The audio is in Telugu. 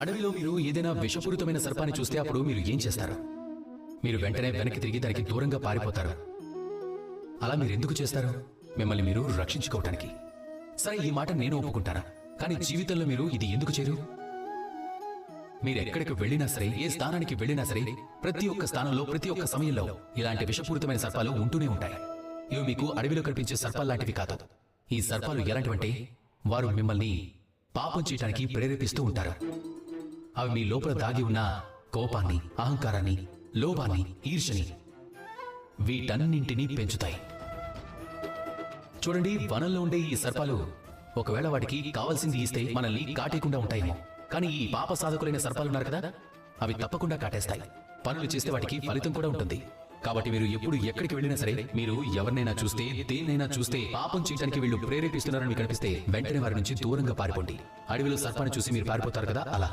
అడవిలో మీరు ఏదైనా విషపూరితమైన సర్పాన్ని చూస్తే అప్పుడు మీరు ఏం చేస్తారు? మీరు వెంటనే వెనక్కి తిరిగి దానికి దూరంగా పారిపోతారు. అలా మీరు ఎందుకు చేస్తారు? మిమ్మల్ని మీరు రక్షించుకోవటానికి. సరే, ఈ మాట నేను ఒప్పుకుంటాను. కానీ జీవితంలో మీరు ఇది ఎందుకు చేయరు? మీరు ఎక్కడికి వెళ్ళినా సరే, ఏ స్థానానికి వెళ్ళినా సరే, ప్రతి ఒక్క స్థానంలో ప్రతి ఒక్క సమయంలో ఇలాంటి విషపూరితమైన సర్పాలు ఉంటూనే ఉంటాయి. ఇవి మీకు అడవిలో కనిపించే సర్పాలు లాంటివి కాదు. ఈ సర్పాలు ఎలాంటివంటే వారు మిమ్మల్ని పాపం చేయడానికి ప్రేరేపిస్తూ ఉంటారు. అవి మీ లోపల దాగి ఉన్న కోపాన్ని, అహంకారాన్ని, లోభాన్ని, ఈర్ష్యని, వీటన్నింటినీ పెంచుతాయి. చూడండి, వనంలో ఉండే ఈ సర్పాలు ఒకవేళ వాటికి కావాల్సింది ఇస్తే మనల్ని కాటేయకుండా ఉంటాయేమో. కానీ ఈ పాప సాధకులైన సర్పాలున్నారు కదా, అవి తప్పకుండా కాటేస్తాయి. పనులు చేస్తే వాటికి ఫలితం కూడా ఉంటుంది. కాబట్టి మీరు ఎప్పుడు ఎక్కడికి వెళ్ళినా సరే, మీరు ఎవరినైనా చూస్తే, దేన్నైనా చూస్తే పాపం చేయడానికి వీళ్ళు ప్రేరేపిస్తున్నారని కనిపిస్తే వెంటనే వారి నుంచి దూరంగా పారిపోండి. అడవిలో సర్పాన్ని చూసి మీరు పారిపోతారు కదా, అలా.